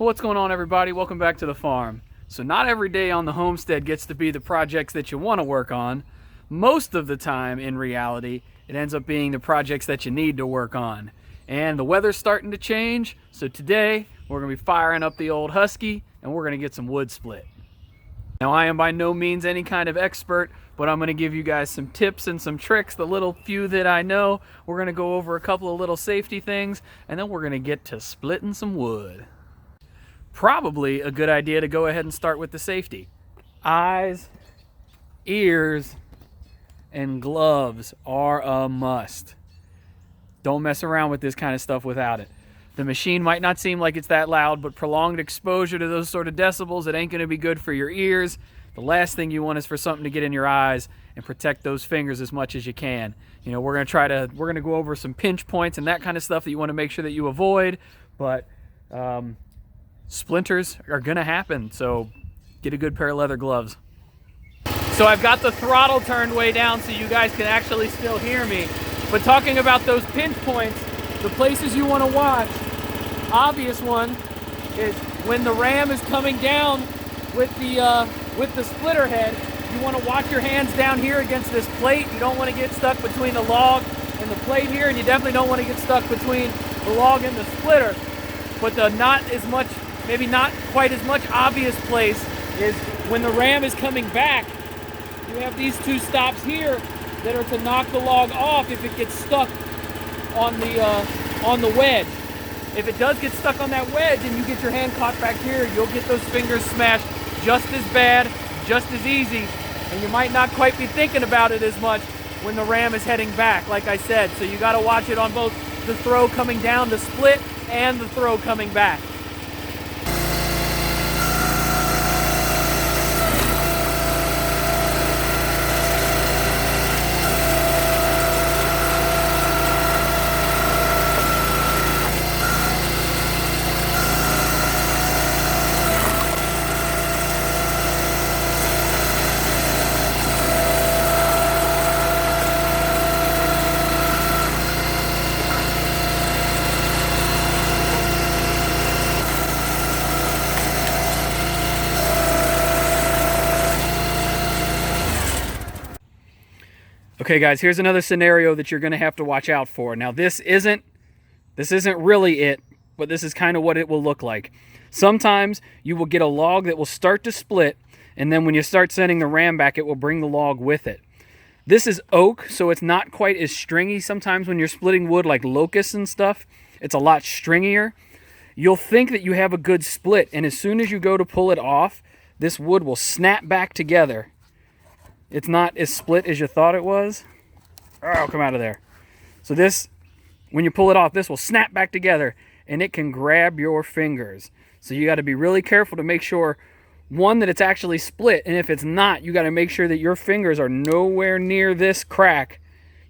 Well, what's going on, everybody? Welcome back to the farm. So not every day on the homestead gets to be the projects that you want to work on. Most of the time, in reality, it ends up being the projects that you need to work on. And the weather's starting to change, so today we're going to be firing up the old Husky and we're going to get some wood split. Now, I am by no means any kind of expert, but I'm going to give you guys some tips and some tricks, the little few that I know. We're going to go over a couple of little safety things, and then we're going to get to splitting some wood. Probably a good idea to go ahead and start with the safety. Eyes, ears, and gloves are a must. Don't mess around with this kind of stuff without it. The machine might not seem like it's that loud, but prolonged exposure to those sort of decibels, it ain't going to be good for your ears. The last thing you want is for something to get in your eyes, and protect those fingers as much as you can. You know, we're going to go over some pinch points and that kind of stuff that you want to make sure that you avoid, but splinters are gonna happen, so get a good pair of leather gloves. So I've got the throttle turned way down so you guys can actually still hear me. But talking about those pinch points, the places you want to watch, obvious one is when the ram is coming down with the splitter head. You want to watch your hands down here against this plate. You don't want to get stuck between the log and the plate here, and you definitely don't want to get stuck between the log and the splitter. But the maybe not quite as much obvious place is when the ram is coming back. You have these two stops here that are to knock the log off if it gets stuck on the wedge. If it does get stuck on that wedge and you get your hand caught back here, you'll get those fingers smashed just as bad, just as easy, and you might not quite be thinking about it as much when the ram is heading back, like I said. So you got to watch it on both the throw coming down the split and the throw coming back. Okay guys, here's another scenario that you're going to have to watch out for. Now this isn't really it, but this is kind of what it will look like. Sometimes you will get a log that will start to split, and then when you start sending the ram back, it will bring the log with it. This is oak, so it's not quite as stringy. Sometimes when you're splitting wood like locusts and stuff, it's a lot stringier. You'll think that you have a good split, and as soon as you go to pull it off, this wood will snap back together. It's not as split as you thought it was. Oh, come out of there. So this, when you pull it off, this will snap back together and it can grab your fingers. So you got to be really careful to make sure, one, that it's actually split. And if it's not, you got to make sure that your fingers are nowhere near this crack,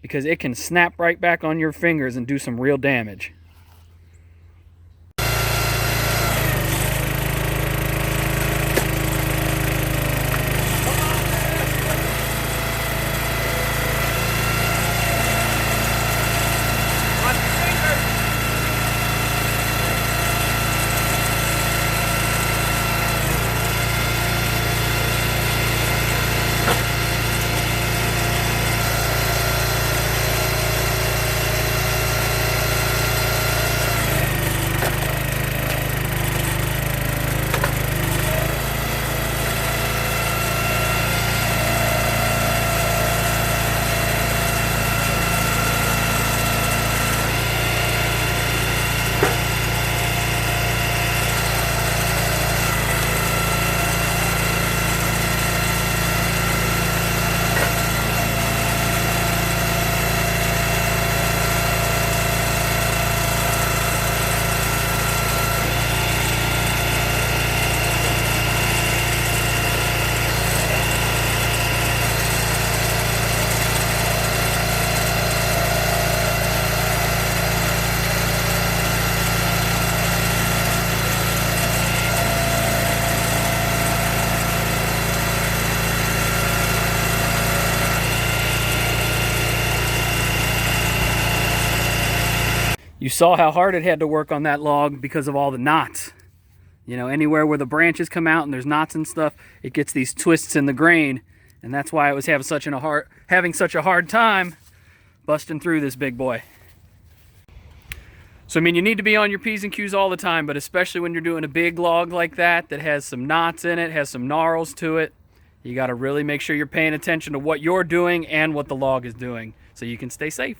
because it can snap right back on your fingers and do some real damage. You saw how hard it had to work on that log because of all the knots. You know, anywhere where the branches come out and there's knots and stuff, it gets these twists in the grain, and that's why it was having such a hard time busting through this big boy. So I mean, you need to be on your P's and Q's all the time, but especially when you're doing a big log like that has some knots in it, has some gnarls to it, you got to really make sure you're paying attention to what you're doing and what the log is doing so you can stay safe.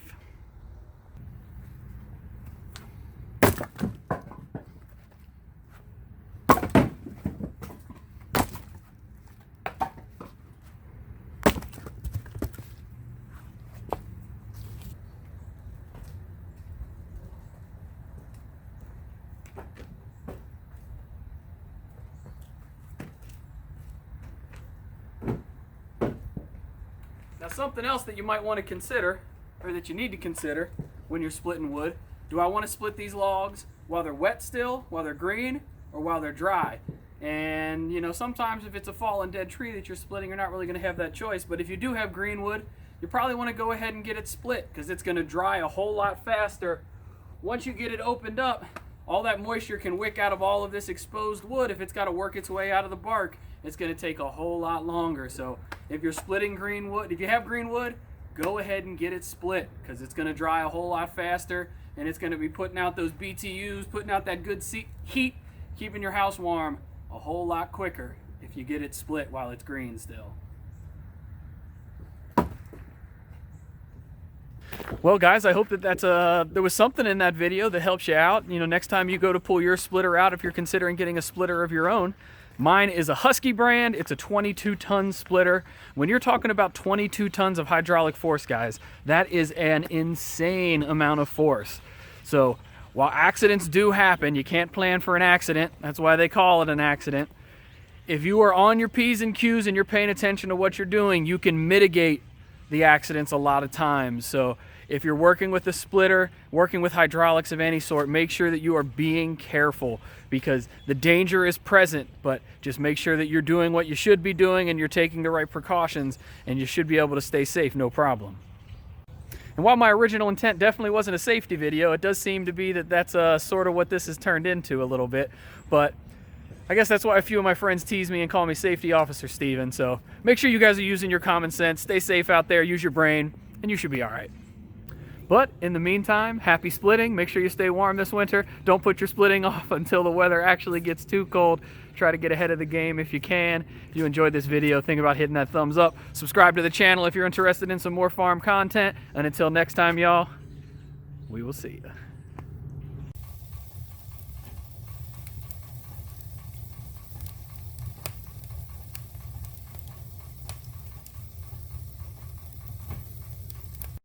Now, something else that you might want to consider, or that you need to consider when you're splitting wood, do I want to split these logs while they're wet still, while they're green, or while they're dry? And you know, sometimes if it's a fallen dead tree that you're splitting, you're not really going to have that choice. But if you do have green wood, you probably want to go ahead and get it split, because it's going to dry a whole lot faster. Once you get it opened up, all that moisture can wick out of all of this exposed wood. If it's got to work its way out of the bark, it's going to take a whole lot longer. So if you're splitting green wood, if you have green wood, go ahead and get it split, because it's going to dry a whole lot faster, and it's going to be putting out those BTUs, putting out that good heat, keeping your house warm a whole lot quicker if you get it split while it's green still. Well guys, I hope that there was something in that video that helps you out. You know, next time you go to pull your splitter out, if you're considering getting a splitter of your own, mine is a Husky brand. It's a 22-ton splitter. When you're talking about 22 tons of hydraulic force, guys, that is an insane amount of force. So while accidents do happen, you can't plan for an accident. That's why they call it an accident. If you are on your P's and Q's and you're paying attention to what you're doing, you can mitigate the accidents a lot of times. So if you're working with a splitter, working with hydraulics of any sort, make sure that you are being careful, because the danger is present, but just make sure that you're doing what you should be doing and you're taking the right precautions, and you should be able to stay safe, no problem. And while my original intent definitely wasn't a safety video, it does seem to be that that's sort of what this has turned into a little bit. But I guess that's why a few of my friends tease me and call me Safety Officer Steven. So make sure you guys are using your common sense, stay safe out there, use your brain, and you should be all right. But in the meantime, happy splitting. Make sure you stay warm this winter. Don't put your splitting off until the weather actually gets too cold. Try to get ahead of the game if you can. If you enjoyed this video, think about hitting that thumbs up. Subscribe to the channel if you're interested in some more farm content. And until next time, y'all, we will see you.